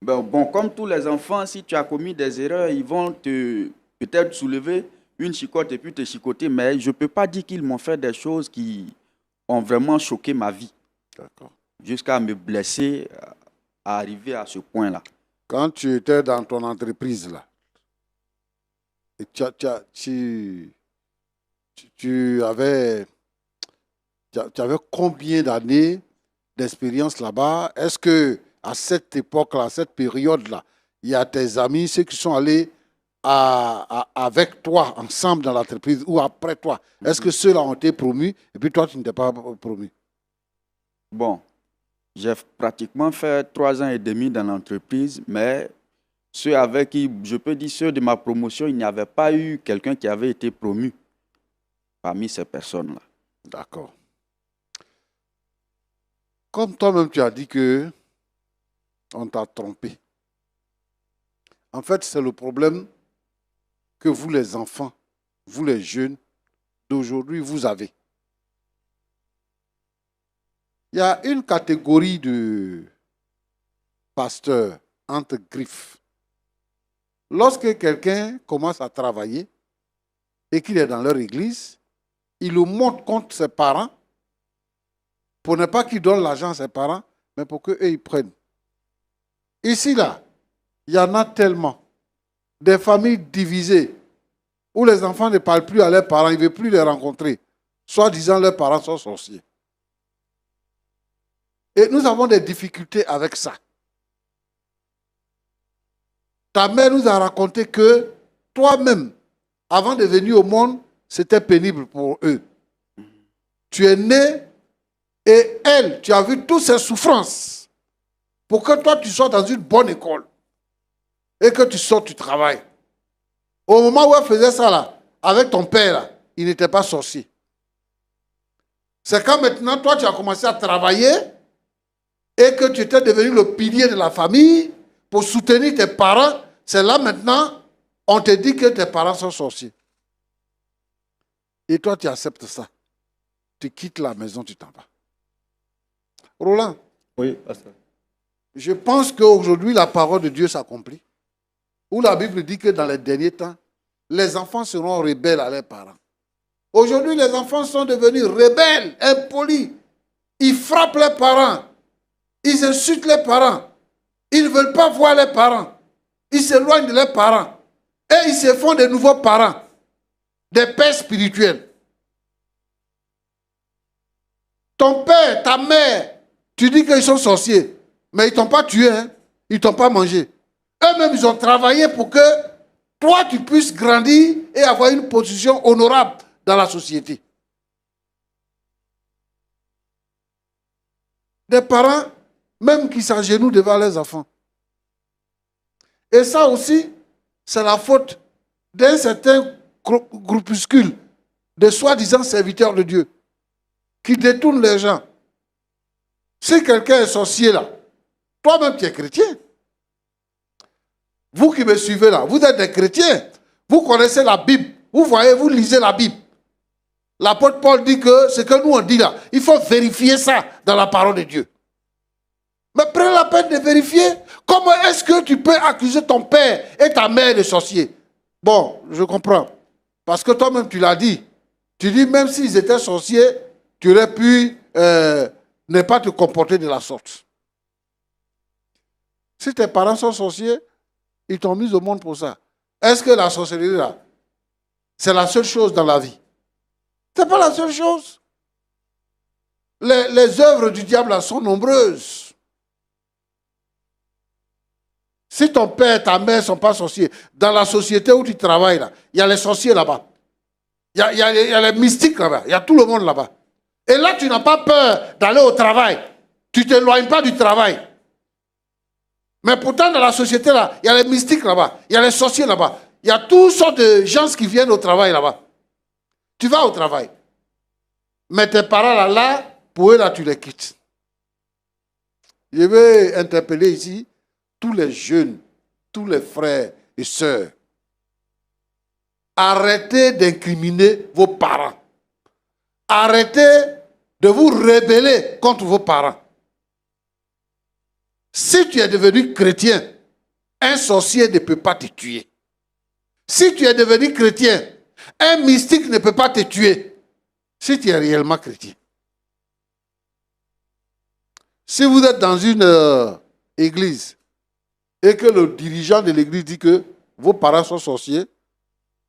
Speaker 4: Bon, comme tous les enfants, si tu as commis des erreurs, ils vont te peut-être soulever une chicotte et puis te chicoter. Mais je ne peux pas dire qu'ils m'ont fait des choses qui ont vraiment choqué ma vie.
Speaker 5: D'accord.
Speaker 4: Jusqu'à me blesser, à arriver à ce point-là.
Speaker 5: Quand tu étais dans ton entreprise, là, et tu avais combien d'années d'expérience là-bas? Est-ce que à cette époque-là, à cette période-là, il y a tes amis, ceux qui sont allés avec toi, ensemble dans l'entreprise ou après toi, est-ce que ceux-là ont été promus et puis toi, tu n'étais pas promu?
Speaker 4: Bon, j'ai pratiquement fait 3 ans et demi dans l'entreprise, mais ceux avec qui, je peux dire ceux de ma promotion, il n'y avait pas eu quelqu'un qui avait été promu parmi ces personnes-là.
Speaker 5: D'accord. Comme toi-même, tu as dit que on t'a trompé. En fait, c'est le problème que vous, les enfants, vous, les jeunes d'aujourd'hui, vous avez. Il y a une catégorie de pasteurs entre griffes. Lorsque quelqu'un commence à travailler et qu'il est dans leur église, il le montre contre ses parents pour ne pas qu'il donne l'argent à ses parents, mais pour qu'eux, ils prennent. Ici, là, il y en a tellement. Des familles divisées où les enfants ne parlent plus à leurs parents, ils ne veulent plus les rencontrer. Soit disant leurs parents sont sorciers. Et nous avons des difficultés avec ça. Ta mère nous a raconté que toi-même, avant de venir au monde, c'était pénible pour eux. Tu es né et elle, tu as vu toutes ses souffrances pour que toi, tu sois dans une bonne école et que tu sortes du travail. Au moment où elle faisait ça, là, avec ton père, là, il n'était pas sorcier. C'est quand maintenant, toi, tu as commencé à travailler et que tu étais devenu le pilier de la famille pour soutenir tes parents. C'est là maintenant, on te dit que tes parents sont sorciers. Et toi, tu acceptes ça. tu quittes la maison, tu t'en vas. Roland,
Speaker 3: Oui, pasteur.
Speaker 5: je pense qu'aujourd'hui, la parole de Dieu s'accomplit. Où la Bible dit que dans les derniers temps, les enfants seront rebelles à leurs parents. Aujourd'hui, les enfants sont devenus rebelles, impolis. Ils frappent leurs parents. Ils insultent les parents. Ils ne veulent pas voir les parents. Ils s'éloignent de leurs parents. Et ils se font de nouveaux parents. Des pères spirituels. Ton père, ta mère, tu dis qu'ils sont sorciers. Mais ils ne t'ont pas tué, hein? Ils ne t'ont pas mangé. Eux-mêmes, ils ont travaillé pour que toi, tu puisses grandir et avoir une position honorable dans la société. Des parents, même qui s'agenouillent devant leurs enfants. Et ça aussi, c'est la faute d'un certain groupuscule de soi-disant serviteurs de Dieu qui détournent les gens. Si quelqu'un est sorcier là, toi-même tu es chrétien. Vous qui me suivez là, vous êtes des chrétiens. Vous connaissez la Bible. Vous voyez, vous lisez la Bible. L'apôtre Paul dit que ce que nous on dit là, il faut vérifier ça dans la parole de Dieu. Mais prends la peine de vérifier. Comment est-ce que tu peux accuser ton père et ta mère de sorciers? Bon, je comprends. Parce que toi-même, tu l'as dit. Tu dis, même s'ils étaient sorciers, tu aurais pu ne pas te comporter de la sorte. Si tes parents sont sorciers, ils t'ont mis au monde pour ça. Est-ce que la sorcellerie, là, c'est la seule chose dans la vie? Ce n'est pas la seule chose. Les œuvres du diable là, sont nombreuses. Si ton père et ta mère ne sont pas sorciers, dans la société où tu travailles, là, il y a les sorciers là-bas. Il y a les mystiques là-bas. Il y a tout le monde là-bas. Et là, tu n'as pas peur d'aller au travail. Tu ne t'éloignes pas du travail. Mais pourtant, dans la société, là, il y a les mystiques là-bas. Il y a les sorciers là-bas. Il y a toutes sortes de gens qui viennent au travail là-bas. Tu vas au travail. Mais tes parents là, pour eux, là, tu les quittes. Je vais interpeller ici tous les jeunes, tous les frères et sœurs. Arrêtez d'incriminer vos parents. Arrêtez de vous rebeller contre vos parents. Si tu es devenu chrétien, un sorcier ne peut pas te tuer. Si tu es devenu chrétien, un mystique ne peut pas te tuer. Si tu es réellement chrétien. Si vous êtes dans une église et que le dirigeant de l'église dit que vos parents sont sorciers,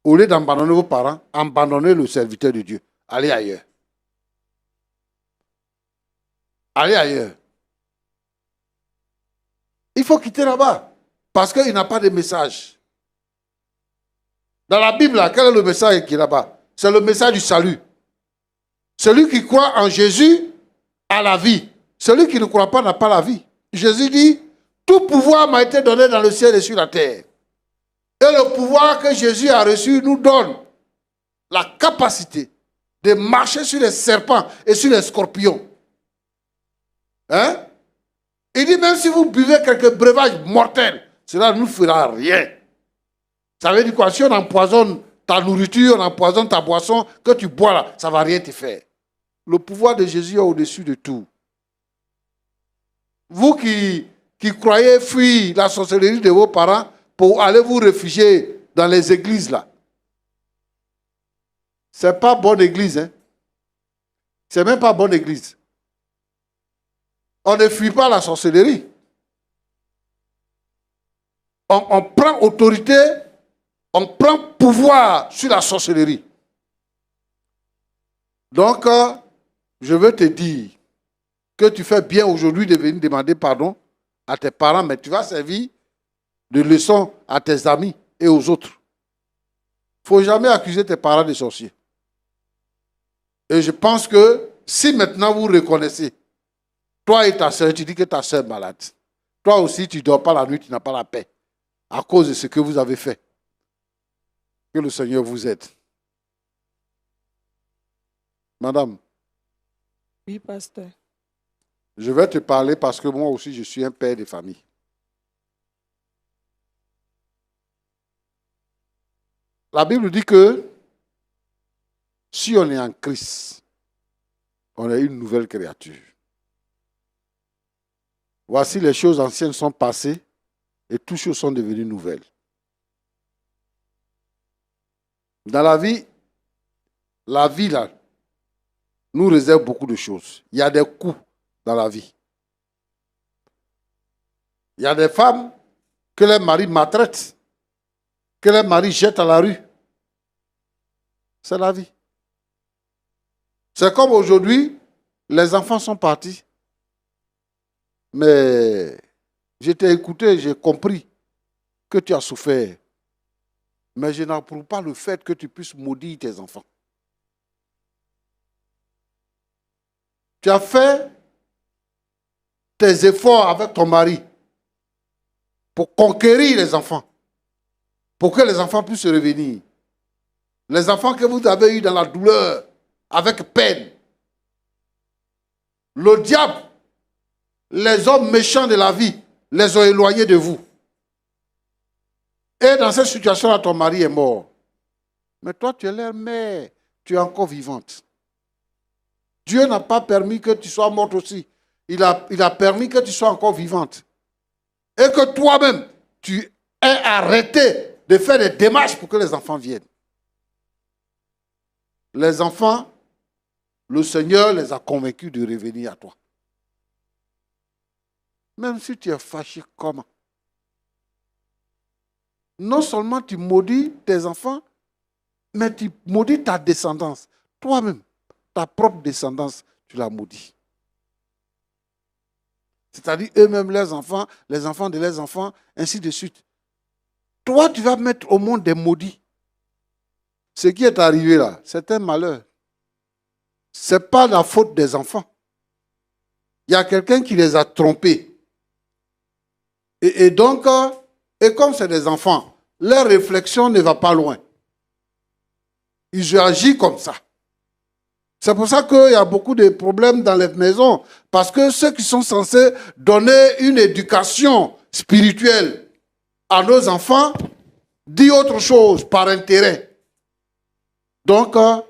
Speaker 5: au lieu d'abandonner vos parents, abandonnez le serviteur de Dieu. Allez ailleurs. Allez ailleurs. Il faut quitter là-bas parce qu'il n'a pas de message. Dans la Bible, là, quel est le message qui est là-bas? C'est le message du salut. Celui qui croit en Jésus a la vie. Celui qui ne croit pas n'a pas la vie. Jésus dit, tout pouvoir m'a été donné dans le ciel et sur la terre. Et le pouvoir que Jésus a reçu nous donne la capacité de marcher sur les serpents et sur les scorpions. Hein? Il dit, même si vous buvez quelques breuvages mortels, cela ne nous fera rien. Ça veut dire quoi? Si on empoisonne ta nourriture, on empoisonne ta boisson, que tu bois là, ça ne va rien te faire. Le pouvoir de Jésus est au-dessus de tout. Vous qui croyez fuir la sorcellerie de vos parents pour aller vous réfugier dans les églises là. Ce n'est pas bonne église. Hein? Ce n'est même pas bonne église. On ne fuit pas la sorcellerie. On prend autorité, on prend pouvoir sur la sorcellerie. Donc, je veux te dire que tu fais bien aujourd'hui de venir demander pardon à tes parents, mais tu vas servir de leçon à tes amis et aux autres. Il ne faut jamais accuser tes parents de sorciers. Et je pense que si maintenant vous reconnaissez, toi et ta soeur, tu dis que ta soeur est malade. Toi aussi, tu ne dors pas la nuit, tu n'as pas la paix. À cause de ce que vous avez fait. Que le Seigneur vous aide. Madame.
Speaker 1: Oui, pasteur.
Speaker 5: Je vais te parler parce que moi aussi, je suis un père de famille. La Bible dit que si on est en Christ, On est une nouvelle créature. Voici les choses anciennes sont passées et toutes choses sont devenues nouvelles. Dans la vie là, nous réserve beaucoup de choses. Il y a des coups dans la vie. Il y a des femmes que les maris maltraitent, que les maris jettent à la rue. C'est la vie. C'est comme aujourd'hui, les enfants sont partis. Mais je t'ai écouté, j'ai compris que tu as souffert. Mais je n'approuve pas le fait que tu puisses maudire tes enfants. Tu as fait tes efforts avec ton mari pour conquérir les enfants, pour que les enfants puissent revenir. Les enfants que vous avez eus dans la douleur, avec peine. Le diable, les hommes méchants de la vie, les ont éloignés de vous. Et dans cette situation-là, ton mari est mort. Mais toi, tu es leur mère, tu es encore vivante. Dieu n'a pas permis que tu sois morte aussi. Il a permis que tu sois encore vivante. Et que toi-même, tu aies arrêté de faire des démarches pour que les enfants viennent. Les enfants, le Seigneur les a convaincus de revenir à toi. Même si tu es fâché, comment? Non seulement tu maudis tes enfants, mais tu maudis ta descendance. Toi-même, ta propre descendance, tu la maudis. C'est-à-dire eux-mêmes, leurs enfants, les enfants de leurs enfants, ainsi de suite. Toi, tu vas mettre au monde des maudits. Ce qui est arrivé là, c'est un malheur. Ce n'est pas la faute des enfants. Il y a quelqu'un qui les a trompés. Et donc, et comme c'est des enfants, leur réflexion ne va pas loin. Ils agissent comme ça. C'est pour ça qu'il y a beaucoup de problèmes dans les maisons. Parce que ceux qui sont censés donner une éducation spirituelle à nos enfants disent autre chose par intérêt. Donc, il ne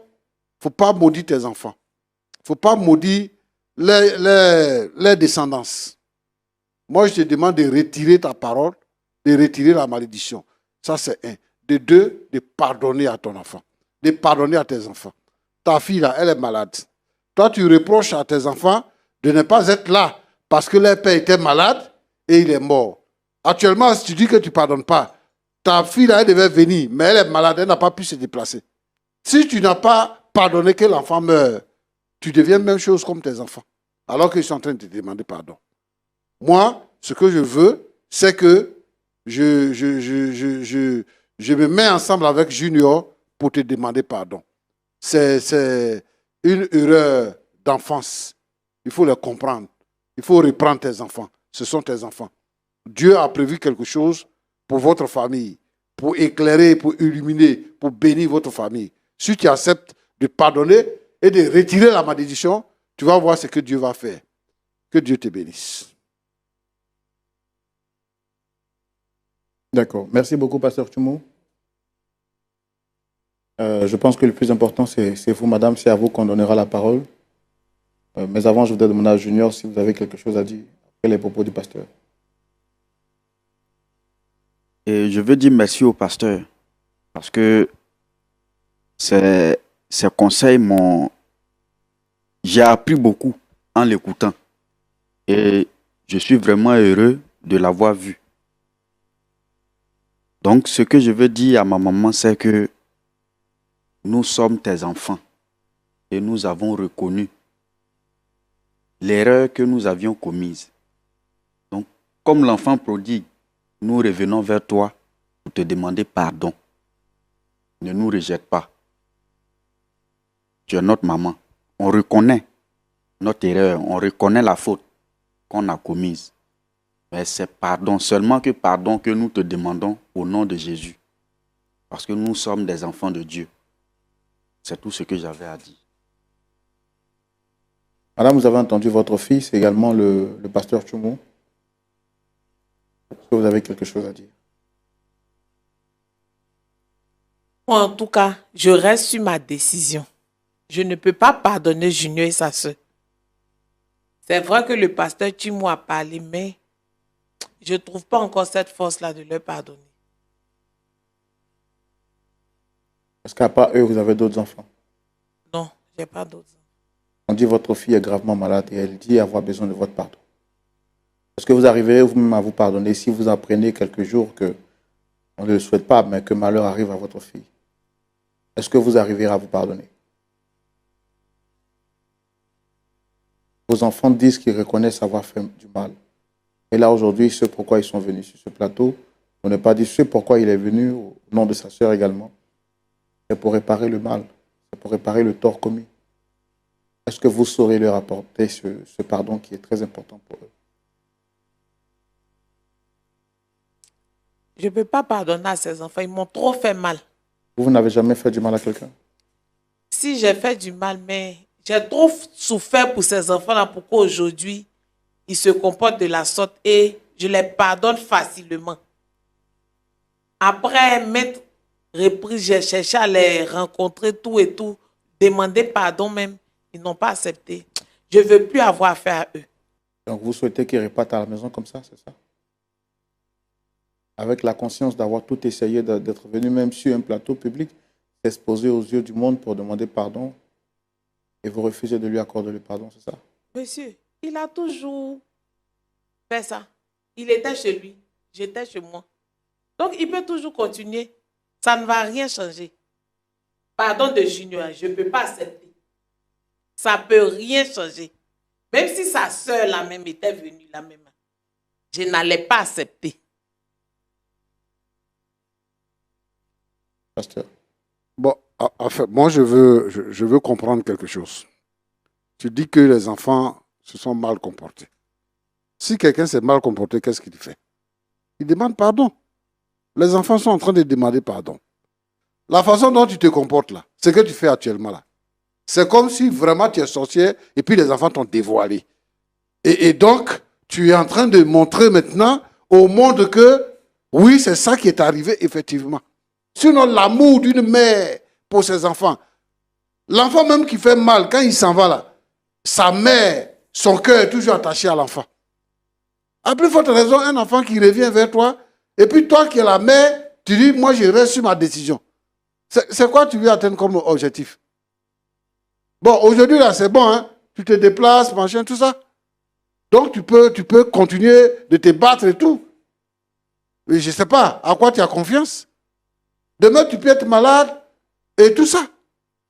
Speaker 5: faut pas maudire tes enfants. Il ne faut pas maudire les descendances. Moi, je te demande de retirer ta parole, de retirer la malédiction. Ça, c'est un. De deux, de pardonner à ton enfant. De pardonner à tes enfants. Ta fille, là, elle est malade. Toi, tu reproches à tes enfants de ne pas être là parce que leur père était malade et il est mort. Actuellement, si tu dis que tu ne pardonnes pas, ta fille, là, elle devait venir, mais elle est malade, elle n'a pas pu se déplacer. Si tu n'as pas pardonné que l'enfant meure, tu deviens même chose comme tes enfants, alors qu'ils sont en train de te demander pardon. Moi, ce que je veux, c'est que je me mets ensemble avec Junior pour te demander pardon. C'est une erreur d'enfance. Il faut le comprendre. Il faut reprendre tes enfants. Ce sont tes enfants. Dieu a prévu quelque chose pour votre famille, pour éclairer, pour illuminer, pour bénir votre famille. Si tu acceptes de pardonner et de retirer la malédiction, tu vas voir ce que Dieu va faire. Que Dieu te bénisse.
Speaker 3: D'accord. Merci beaucoup, Pasteur Tchoumou. Je pense que le plus important, c'est vous, madame. C'est à vous qu'on donnera la parole. Mais avant, je voudrais demander à Junior si vous avez quelque chose à dire après les propos du pasteur.
Speaker 4: Et je veux dire merci au pasteur parce que ces conseils m'ont... J'ai appris beaucoup en l'écoutant. Et je suis vraiment heureux de l'avoir vu. Donc, ce que je veux dire à ma maman, c'est que nous sommes tes enfants et nous avons reconnu l'erreur que nous avions commise. Donc, comme l'enfant prodigue, nous revenons vers toi pour te demander pardon. Ne nous rejette pas. Tu es notre maman. On reconnaît notre erreur, on reconnaît la faute qu'on a commise. Mais c'est pardon, seulement que pardon que nous te demandons au nom de Jésus. Parce que nous sommes des enfants de Dieu. C'est tout ce que j'avais à dire.
Speaker 3: Madame, vous avez entendu votre fils, également le pasteur Tchoumou. Est-ce que vous avez quelque chose à dire?
Speaker 1: Moi, en tout cas, je reste sur ma décision. Je ne peux pas pardonner Junior et sa soeur. C'est vrai que le pasteur Timo a parlé, mais je ne trouve pas encore cette force-là de leur pardonner.
Speaker 3: Est-ce qu'à part eux, vous avez d'autres enfants?
Speaker 1: Non, je n'ai pas d'autres.
Speaker 3: On dit que votre fille est gravement malade et elle dit avoir besoin de votre pardon. Est-ce que vous arriverez vous-même à vous pardonner si vous apprenez quelques jours que on ne le souhaite pas, mais que malheur arrive à votre fille? Est-ce que vous arriverez à vous pardonner? Vos enfants disent qu'ils reconnaissent avoir fait du mal. Et là, aujourd'hui, ce pourquoi ils sont venus sur ce plateau, on n'a pas dit ce pourquoi il est venu, au nom de sa sœur également. C'est pour réparer le mal, c'est pour réparer le tort commis. Est-ce que vous saurez leur apporter ce pardon qui est très important pour eux?
Speaker 1: Je ne peux pas pardonner à ces enfants, ils m'ont trop fait mal.
Speaker 3: Vous n'avez jamais fait du mal à quelqu'un?
Speaker 1: Si j'ai fait du mal, mais j'ai trop souffert pour ces enfants-là pour qu'aujourd'hui, ils se comportent de la sorte et je les pardonne facilement. Après m'être repris, j'ai cherché à les rencontrer tout et tout, demander pardon même, ils n'ont pas accepté. Je ne veux plus avoir affaire à eux.
Speaker 3: Donc vous souhaitez qu'ils repartent à la maison comme ça, c'est ça? Avec la conscience d'avoir tout essayé, d'être venu même sur un plateau public, s'exposer aux yeux du monde pour demander pardon, et vous refusez de lui accorder le pardon, c'est ça?
Speaker 1: Monsieur, il a toujours fait ça. Il était chez lui, j'étais chez moi. Donc, il peut toujours continuer. Ça ne va rien changer. Pardon de Junior, je ne peux pas accepter. Ça ne peut rien changer. Même si sa soeur la même était venue la même, je n'allais pas accepter.
Speaker 3: Pasteur.
Speaker 5: Bon, en fait, moi, je veux comprendre quelque chose. Tu dis que les enfants se sont mal comportés. Si quelqu'un s'est mal comporté, qu'est-ce qu'il fait? Il demande pardon. Les enfants sont en train de demander pardon. La façon dont tu te comportes là, ce que tu fais actuellement là, c'est comme si vraiment tu es sorcier et puis les enfants t'ont dévoilé. Et donc, tu es en train de montrer maintenant au monde que oui, c'est ça qui est arrivé effectivement. Sinon, l'amour d'une mère pour ses enfants, l'enfant même qui fait mal, quand il s'en va là, sa mère, son cœur est toujours attaché à l'enfant. À plus forte raison, un enfant qui revient vers toi, et puis toi qui es la mère, tu dis, moi je reste sur ma décision. C'est quoi tu veux atteindre comme objectif? Bon, aujourd'hui là, c'est bon, hein? Tu te déplaces, machin, tout ça. Donc tu peux continuer de te battre et tout. Mais je ne sais pas, à quoi tu as confiance? Demain, tu peux être malade et tout ça.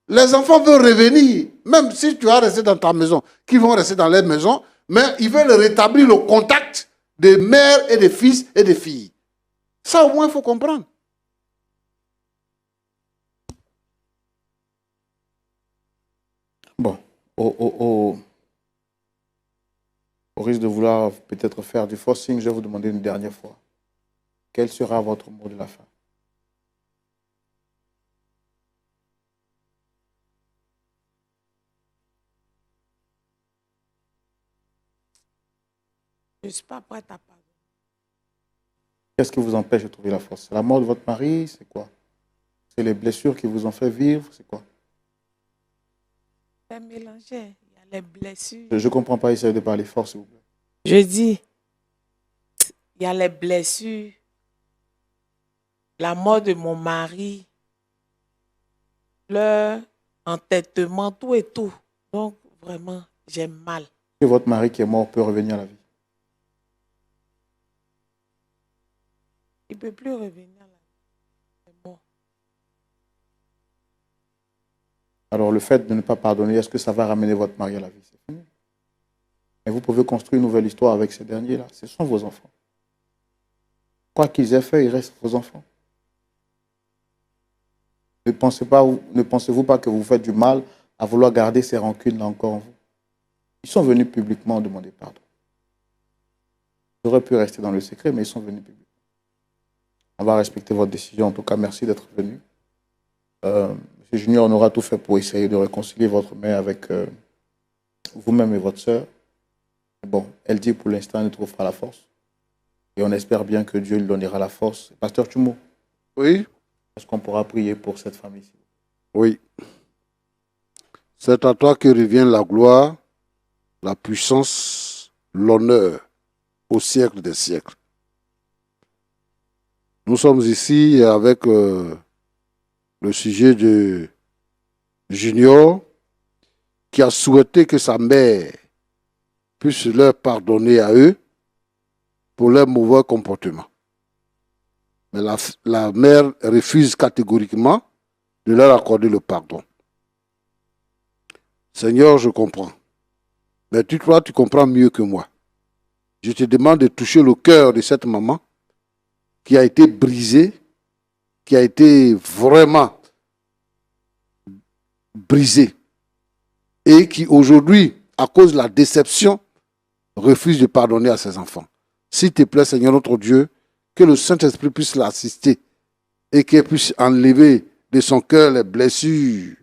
Speaker 5: Les enfants veulent revenir, même si tu vas rester dans ta maison, qu'ils vont rester dans leur maison, mais ils veulent rétablir le contact des mères et des fils et des filles. Ça, au moins, il faut comprendre.
Speaker 3: Bon, au risque de vouloir peut-être faire du forcing, je vais vous demander une dernière fois. Quel sera votre mot de la fin?
Speaker 1: Je ne suis pas prête à pardonner.
Speaker 3: Qu'est-ce qui vous empêche de trouver la force? C'est la mort de votre mari? C'est quoi? C'est les blessures qui vous ont fait vivre? C'est quoi?
Speaker 1: C'est mélangé. Il y a les blessures.
Speaker 3: Je ne comprends pas, essayez de parler fort, s'il vous plaît.
Speaker 1: Je dis, il y a les blessures, la mort de mon mari, leur entêtement, tout et tout. Donc, vraiment, j'ai mal.
Speaker 3: Que votre mari qui est mort peut revenir à la vie?
Speaker 1: Il ne peut plus revenir à la vie. C'est mort.
Speaker 3: Alors, le fait de ne pas pardonner, est-ce que ça va ramener votre mari à la vie? C'est fini. Et vous pouvez construire une nouvelle histoire avec ces derniers-là. Ce sont vos enfants. Quoi qu'ils aient fait, ils restent vos enfants. Ne pensez-vous pas que vous faites du mal à vouloir garder ces rancunes-là encore en vous? Ils sont venus publiquement demander pardon. Ils auraient pu rester dans le secret, mais ils sont venus publiquement. On va respecter votre décision. En tout cas, merci d'être venu. M. Junior, on aura tout fait pour essayer de réconcilier votre mère avec vous-même et votre sœur. Bon, elle dit pour l'instant, elle ne trouve pas la force. Et on espère bien que Dieu lui donnera la force. Pasteur Timo.
Speaker 5: Oui.
Speaker 3: Est-ce qu'on pourra prier pour cette famille ici?
Speaker 5: Oui. C'est à toi que revient la gloire la puissance, l'honneur au siècle des siècles. Nous sommes ici avec le sujet de Junior qui a souhaité que sa mère puisse leur pardonner à eux pour leur mauvais comportement. Mais la mère refuse catégoriquement de leur accorder le pardon. Seigneur, je comprends. Mais toi, tu comprends mieux que moi. Je te demande de toucher le cœur de cette maman qui a été brisée, qui a été vraiment brisée et qui aujourd'hui, à cause de la déception, refuse de pardonner à ses enfants. S'il te plaît, Seigneur notre Dieu, que le Saint-Esprit puisse l'assister et qu'elle puisse enlever de son cœur les blessures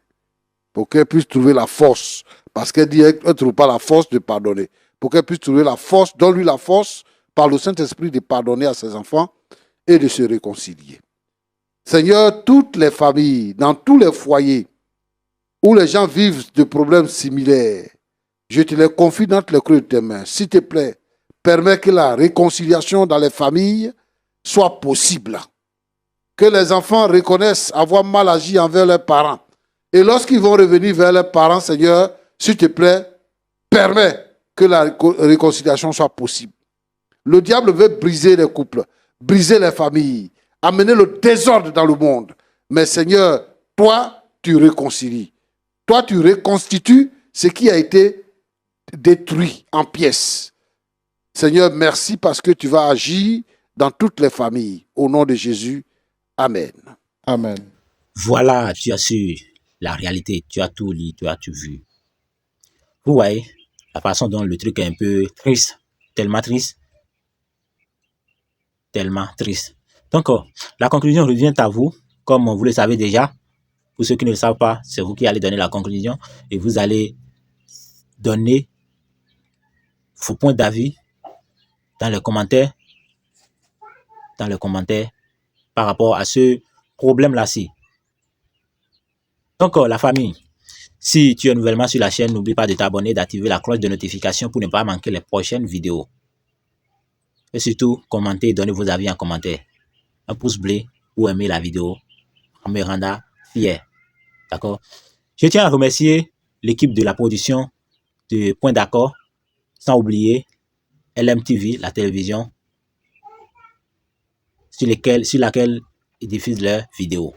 Speaker 5: pour qu'elle puisse trouver la force. Parce qu'elle dit qu'elle ne trouve pas la force de pardonner. Pour qu'elle puisse trouver la force, donne-lui la force par le Saint-Esprit de pardonner à ses enfants et de se réconcilier. Seigneur, toutes les familles, dans tous les foyers où les gens vivent de problèmes similaires, je te les confie dans les creux de tes mains. S'il te plaît, permets que la réconciliation dans les familles soit possible. Que les enfants reconnaissent avoir mal agi envers leurs parents. Et lorsqu'ils vont revenir vers leurs parents, Seigneur, s'il te plaît, permets que la réconciliation soit possible. Le diable veut briser les couples, briser les familles, amener le désordre dans le monde. Mais Seigneur, toi, tu réconcilies. Toi, tu reconstitues ce qui a été détruit en pièces. Seigneur, merci parce que tu vas agir dans toutes les familles. Au nom de Jésus, Amen.
Speaker 3: Amen.
Speaker 2: Voilà, tu as su la réalité, tu as tout lu, tu as tout vu. Vous voyez, la façon dont le truc est un peu triste, tellement triste. Donc, la conclusion revient à vous, comme vous le savez déjà. Pour ceux qui ne le savent pas, c'est vous qui allez donner la conclusion et vous allez donner vos points d'avis dans les commentaires par rapport à ce problème-là-ci. Donc, la famille, si tu es nouvellement sur la chaîne, n'oublie pas de t'abonner, d'activer la cloche de notification pour ne pas manquer les prochaines vidéos. Et surtout, commentez, donnez vos avis en commentaire. Un pouce bleu ou aimer la vidéo en me rendant fier. D'accord? Je tiens à remercier l'équipe de la production de Point d'accord, sans oublier LMTV, la télévision, sur laquelle ils diffusent leurs vidéos.